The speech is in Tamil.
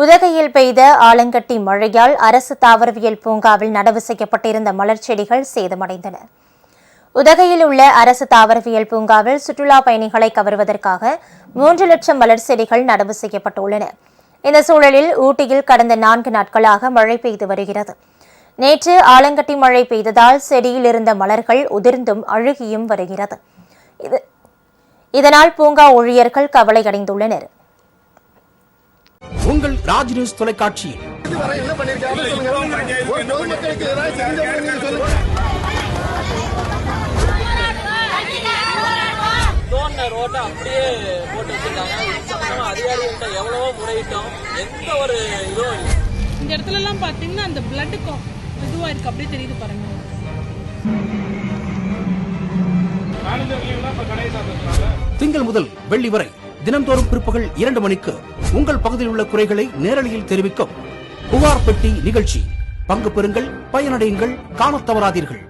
உதகையில் பெய்த ஆலங்கட்டி மழையால் அரசு தாவரவியல் பூங்காவில் நடவு செய்யப்பட்டிருந்த மலர் செடிகள் சேதமடைந்தன. உதகையில் உள்ள அரசு தாவரவியல் பூங்காவில் சுற்றுலா பயணிகளை கவர்வதற்காக 3 லட்சம் மலர் செடிகள் நடவு செய்யப்பட்டுள்ளன. இந்த சூழலில் ஊட்டியில் கடந்த 4 நாட்களாக மழை பெய்து வருகிறது. நேற்று ஆலங்கட்டி மழை பெய்ததால் செடியில் இருந்த மலர்கள் உதிர்ந்தும் அழுகியும் வருகிறது. இதனால் பூங்கா ஊழியர்கள் கவலையடைந்துள்ளனர். உங்கள் ராஜ் நியூஸ் தொலைக்காட்சியில் ரோட்டை அப்படியே போட்டு வச்சிருக்காங்க. அதிகாரிகள்கிட்ட எவ்வளவோ முறையிட்டோம், எந்த ஒரு இதுவும் இல்லை. இந்த இடத்துல எல்லாம் பாத்தீங்கன்னா அந்த பிளட் இதுவா இருக்கு, அப்படியே தெரியுது பாருங்க. திங்கள் முதல் வெள்ளி வரை தினந்தோறும் பிற்பகல் 2 மணிக்கு உங்கள் பகுதியில் உள்ள குறைகளை நேரலையில் தெரிவிக்கும் புகார் பெட்டி நிகழ்ச்சி. பங்கு பெறுங்கள், பயனடையுங்கள், காணத் தவறாதீர்கள்.